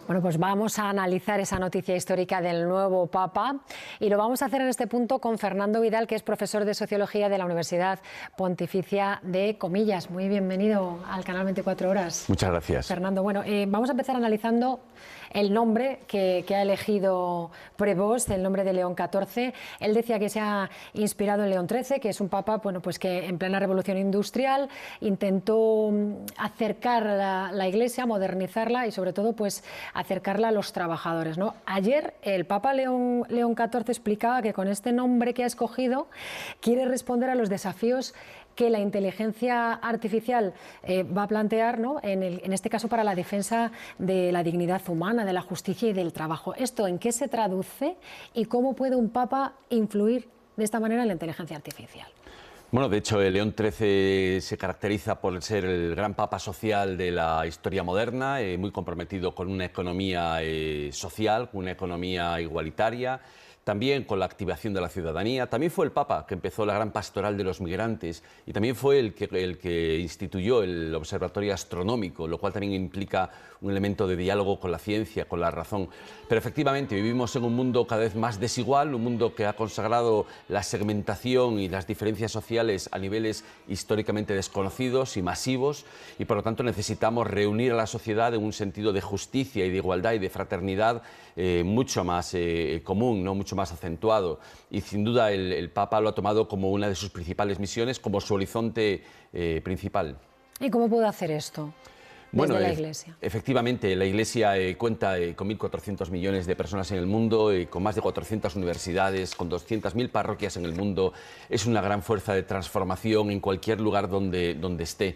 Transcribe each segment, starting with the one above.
Bueno, pues vamos a analizar esa noticia histórica del nuevo Papa y lo vamos a hacer en este punto con Fernando Vidal, que es profesor de Sociología de la Universidad Pontificia de Comillas. Muy bienvenido al canal 24 Horas. Muchas gracias. Fernando, bueno, vamos a empezar analizando el nombre que ha elegido Prevost, el nombre de León XIV. Él decía que se ha inspirado en León XIII, que es un papa, bueno, pues que en plena revolución industrial intentó acercar la Iglesia, modernizarla y sobre todo pues acercarla a los trabajadores, ¿no? Ayer el Papa León XIV explicaba que con este nombre que ha escogido quiere responder a los desafíos que la inteligencia artificial va a plantear, ¿no? en este caso para la defensa de la dignidad humana, de la justicia y del trabajo. ¿Esto en qué se traduce y cómo puede un papa influir de esta manera en la inteligencia artificial? Bueno, de hecho, el León XIII se caracteriza por ser el gran papa social de la historia moderna, muy comprometido con una economía social, con una economía igualitaria, también con la activación de la ciudadanía. También fue el Papa que empezó la gran pastoral de los migrantes y también fue el que instituyó el Observatorio Astronómico, lo cual también implica un elemento de diálogo con la ciencia, con la razón. Pero efectivamente vivimos en un mundo cada vez más desigual, un mundo que ha consagrado la segmentación y las diferencias sociales a niveles históricamente desconocidos y masivos, y por lo tanto necesitamos reunir a la sociedad en un sentido de justicia y de igualdad y de fraternidad mucho más común, ¿no? Mucho más acentuado, y sin duda el Papa lo ha tomado como una de sus principales misiones, como su horizonte principal. ¿Y cómo puede hacer esto desde la Iglesia? Efectivamente, la Iglesia cuenta con 1.400 millones de personas en el mundo, con más de 400 universidades, con 200.000 parroquias en el mundo. Es una gran fuerza de transformación en cualquier lugar donde esté.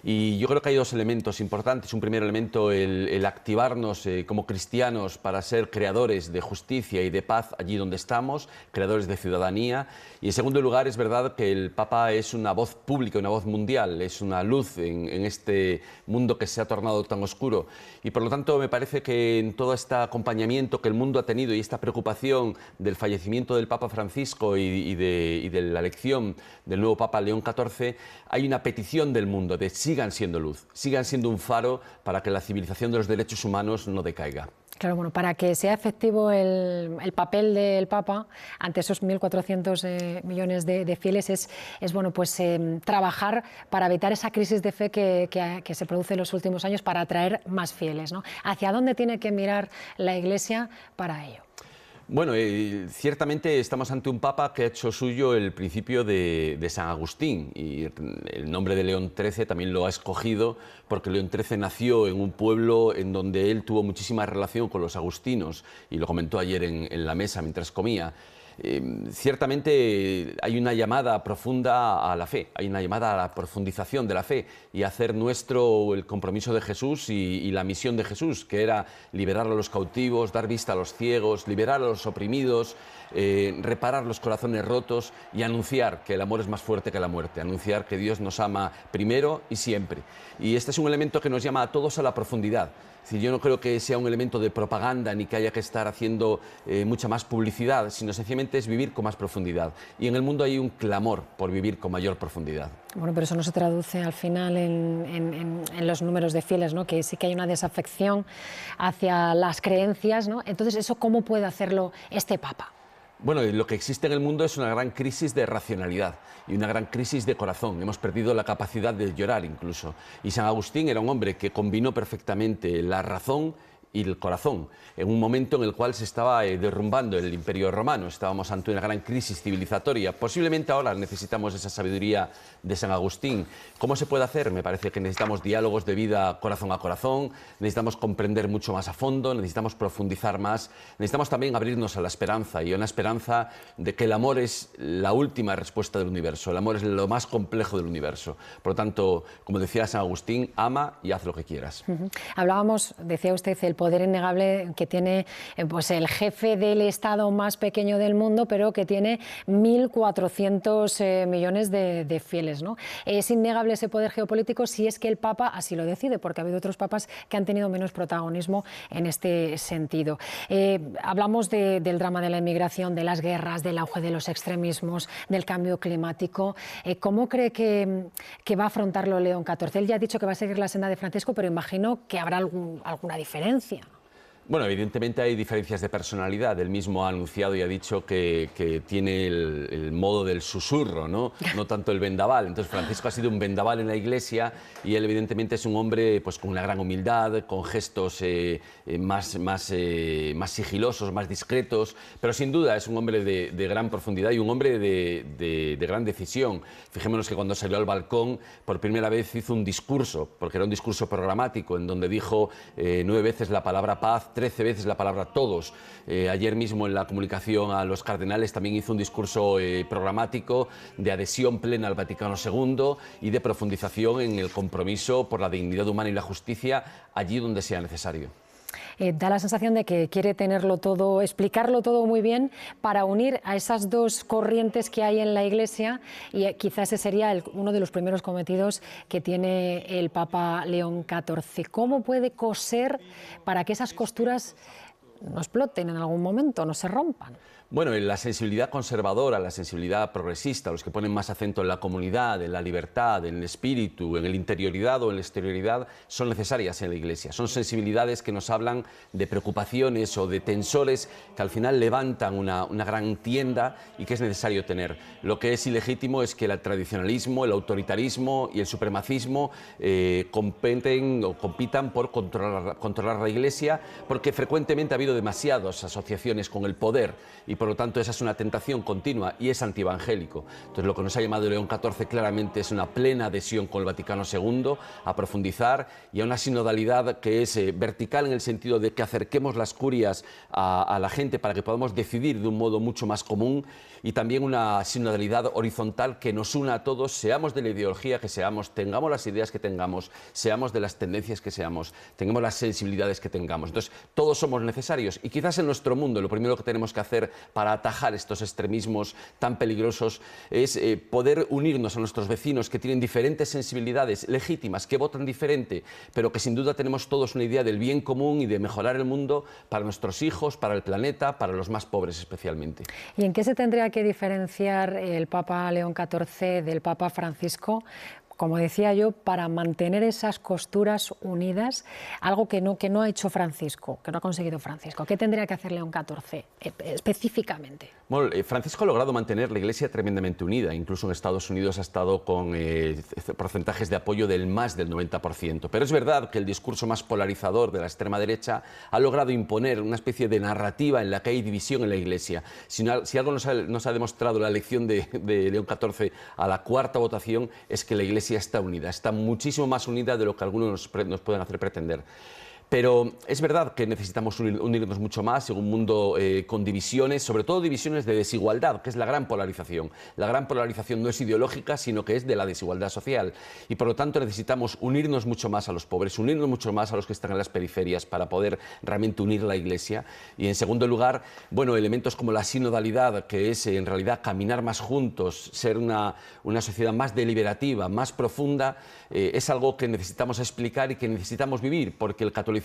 Y yo creo que hay dos elementos importantes. Un primer elemento, el activarnos como cristianos para ser creadores de justicia y de paz allí donde estamos, creadores de ciudadanía. Y en segundo lugar, es verdad que el Papa es una voz pública, una voz mundial, es una luz en este mundo que se ha tornado tan oscuro. Y por lo tanto me parece que en todo este acompañamiento que el mundo ha tenido y esta preocupación del fallecimiento del Papa Francisco y de la elección del nuevo Papa León XIV, hay una petición del mundo de sigan siendo luz, sigan siendo un faro para que la civilización de los derechos humanos no decaiga. Claro, bueno, para que sea efectivo el papel del Papa ante esos 1.400 millones de fieles es bueno, pues trabajar para evitar esa crisis de fe que se produce en los últimos años, para atraer más fieles, ¿no? ¿Hacia dónde tiene que mirar la Iglesia para ello? Bueno, ciertamente estamos ante un Papa que ha hecho suyo el principio de San Agustín, y el nombre de León XIII también lo ha escogido porque León XIII nació en un pueblo en donde él tuvo muchísima relación con los agustinos, y lo comentó ayer en la mesa mientras comía. Ciertamente hay una llamada profunda a la fe, hay una llamada a la profundización de la fe y a hacer nuestro el compromiso de Jesús y la misión de Jesús, que era liberar a los cautivos, dar vista a los ciegos, liberar a los oprimidos, reparar los corazones rotos y anunciar que el amor es más fuerte que la muerte, anunciar que Dios nos ama primero y siempre. Y este es un elemento que nos llama a todos a la profundidad. Es decir, yo no creo que sea un elemento de propaganda ni que haya que estar haciendo mucha más publicidad, sino sencillamente es vivir con más profundidad. Y en el mundo hay un clamor por vivir con mayor profundidad. Bueno, pero eso no se traduce al final en los números de fieles, ¿no? Que sí que hay una desafección hacia las creencias, ¿no? Entonces, ¿eso cómo puede hacerlo este Papa? Bueno, lo que existe en el mundo es una gran crisis de racionalidad y una gran crisis de corazón. Hemos perdido la capacidad de llorar incluso. Y San Agustín era un hombre que combinó perfectamente la razón y el corazón, en un momento en el cual se estaba derrumbando el Imperio Romano. Estábamos ante una gran crisis civilizatoria. Posiblemente ahora necesitamos esa sabiduría de San Agustín. ¿Cómo se puede hacer? Me parece que necesitamos diálogos de vida corazón a corazón, necesitamos comprender mucho más a fondo, necesitamos profundizar más, necesitamos también abrirnos a la esperanza, y a una esperanza de que el amor es la última respuesta del universo, el amor es lo más complejo del universo. Por lo tanto, como decía San Agustín, ama y haz lo que quieras. Hablábamos, decía usted, el poder innegable que tiene pues el jefe del Estado más pequeño del mundo, pero que tiene 1.400 millones de fieles, ¿no? Es innegable ese poder geopolítico si es que el Papa así lo decide, porque ha habido otros papas que han tenido menos protagonismo en este sentido. Hablamos del drama de la inmigración, de las guerras, del auge de los extremismos, del cambio climático. ¿Cómo cree que va a afrontarlo León XIV? Él ya ha dicho que va a seguir la senda de Francisco, pero imagino que habrá alguna diferencia. Bueno, evidentemente hay diferencias de personalidad. Él mismo ha anunciado y ha dicho que tiene el modo del susurro, ¿no? No tanto el vendaval. Entonces Francisco ha sido un vendaval en la Iglesia y él evidentemente es un hombre pues, con una gran humildad, con gestos más sigilosos, más discretos, pero sin duda es un hombre de gran profundidad y un hombre de gran decisión. Fijémonos que cuando salió al balcón por primera vez hizo un discurso, porque era un discurso programático, en donde dijo 9 veces la palabra paz, 13 veces la palabra todos. Ayer mismo en la comunicación a los cardenales también hizo un discurso programático de adhesión plena al Vaticano II y de profundización en el compromiso por la dignidad humana y la justicia allí donde sea necesario. Da la sensación de que quiere tenerlo todo, explicarlo todo muy bien para unir a esas dos corrientes que hay en la Iglesia y quizás ese sería uno de los primeros cometidos que tiene el Papa León XIV. ¿Cómo puede coser para que esas costuras no exploten en algún momento, no se rompan? Bueno, en la sensibilidad conservadora, la sensibilidad progresista, los que ponen más acento en la comunidad, en la libertad, en el espíritu, en la interioridad o en la exterioridad, son necesarias en la Iglesia. Son sensibilidades que nos hablan de preocupaciones o de tensores que al final levantan una gran tienda y que es necesario tener. Lo que es ilegítimo es que el tradicionalismo, el autoritarismo y el supremacismo compitan por controlar la Iglesia, porque frecuentemente ha habido demasiadas asociaciones con el poder y por lo tanto esa es una tentación continua y es antievangélico. Entonces lo que nos ha llamado León XIV claramente es una plena adhesión con el Vaticano II, a profundizar y a una sinodalidad que es vertical en el sentido de que acerquemos las curias a la gente para que podamos decidir de un modo mucho más común, y también una sinodalidad horizontal que nos una a todos, seamos de la ideología que seamos, tengamos las ideas que tengamos, seamos de las tendencias que seamos, tengamos las sensibilidades que tengamos. Entonces todos somos necesarios y quizás en nuestro mundo lo primero que tenemos que hacer para atajar estos extremismos tan peligrosos es poder unirnos a nuestros vecinos que tienen diferentes sensibilidades legítimas, que votan diferente, pero que sin duda tenemos todos una idea del bien común y de mejorar el mundo para nuestros hijos, para el planeta, para los más pobres especialmente. ¿Y en qué se tendría que diferenciar el Papa León XIV del Papa Francisco? Como decía yo, para mantener esas costuras unidas, algo que no ha hecho Francisco, que no ha conseguido Francisco. ¿Qué tendría que hacer León XIV específicamente? Bueno, Francisco ha logrado mantener la Iglesia tremendamente unida. Incluso en Estados Unidos ha estado con porcentajes de apoyo del más del 90%. Pero es verdad que el discurso más polarizador de la extrema derecha ha logrado imponer una especie de narrativa en la que hay división en la Iglesia. Si algo nos ha demostrado la elección de León XIV a la cuarta votación es que la Iglesia está unida, está muchísimo más unida de lo que algunos nos pueden hacer pretender. Pero es verdad que necesitamos unirnos mucho más en un mundo con divisiones, sobre todo divisiones de desigualdad, que es la gran polarización. La gran polarización no es ideológica, sino que es de la desigualdad social. Y por lo tanto necesitamos unirnos mucho más a los pobres, unirnos mucho más a los que están en las periferias para poder realmente unir la Iglesia. Y en segundo lugar, bueno, elementos como la sinodalidad, que es en realidad caminar más juntos, ser una sociedad más deliberativa, más profunda, es algo que necesitamos explicar y que necesitamos vivir, porque el catolicismo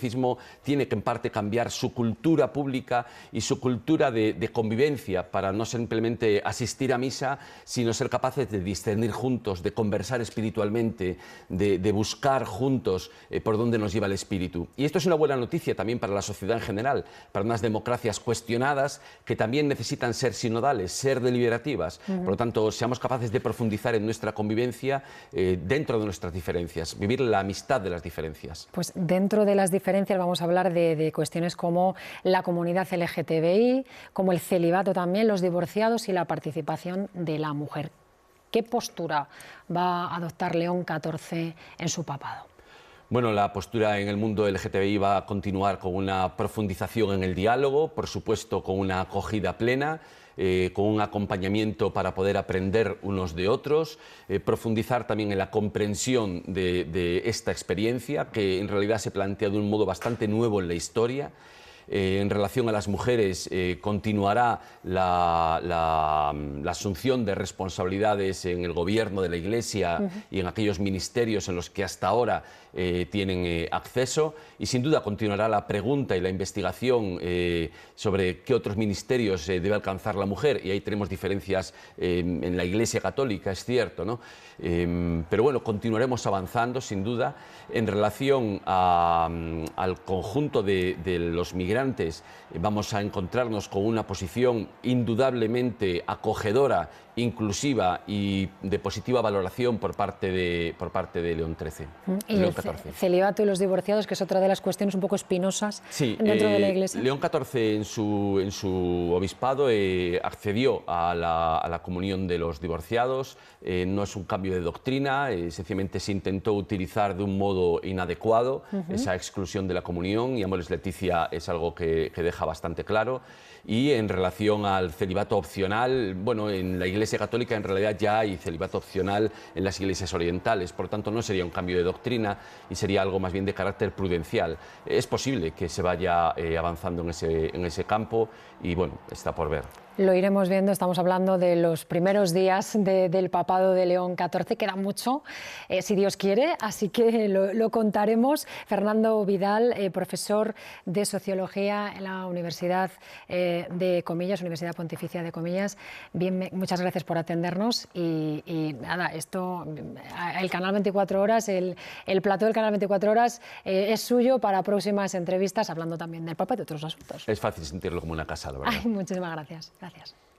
tiene que en parte cambiar su cultura pública y su cultura de convivencia para no simplemente asistir a misa, sino ser capaces de discernir juntos, de conversar espiritualmente, de buscar juntos por dónde nos lleva el espíritu. Y esto es una buena noticia también para la sociedad en general, para unas democracias cuestionadas que también necesitan ser sinodales, ser deliberativas. Por lo tanto, seamos capaces de profundizar en nuestra convivencia dentro de nuestras diferencias, vivir la amistad de las diferencias. Pues dentro de las diferencias vamos a hablar de cuestiones como la comunidad LGTBI, como el celibato también, los divorciados y la participación de la mujer. ¿Qué postura va a adoptar León XIV en su papado? Bueno, la postura en el mundo LGTBI va a continuar con una profundización en el diálogo, por supuesto con una acogida plena, con un acompañamiento para poder aprender unos de otros, profundizar también en la comprensión de esta experiencia, que en realidad se plantea de un modo bastante nuevo en la historia. En relación a las mujeres, continuará la asunción de responsabilidades en el gobierno de la Iglesia y en aquellos ministerios en los que hasta ahora tienen acceso, y sin duda continuará la pregunta y la investigación sobre qué otros ministerios debe alcanzar la mujer, y ahí tenemos diferencias en la Iglesia católica, es cierto, ¿no? Pero bueno, continuaremos avanzando sin duda. En relación al conjunto de los migrantes, vamos a encontrarnos con una posición indudablemente acogedora, inclusiva y de positiva valoración por parte de León XIII. Y el celibato y los divorciados, que es otra de las cuestiones un poco espinosas dentro de la Iglesia. León XIV en su obispado accedió a la comunión de los divorciados. No es un cambio de doctrina, sencillamente se intentó utilizar de un modo inadecuado esa exclusión de la comunión, y Amoris Laetitia es algo que deja bastante claro. Y en relación al celibato opcional, bueno, en la Iglesia Católica en realidad ya hay celibato opcional en las iglesias orientales, por tanto no sería un cambio de doctrina y sería algo más bien de carácter prudencial. Es posible que se vaya avanzando en ese campo y bueno, está por ver. Lo iremos viendo, estamos hablando de los primeros días del papado de León XIV, queda mucho, si Dios quiere, así que lo contaremos. Fernando Vidal, profesor de Sociología en la Universidad de Comillas, Universidad Pontificia de Comillas. Bien, muchas gracias por atendernos y nada, esto, el Canal 24 Horas, el plató del Canal 24 Horas es suyo para próximas entrevistas, hablando también del Papa y de otros asuntos. Es fácil sentirlo como una casa, la verdad. Ay, muchísimas gracias. Gracias.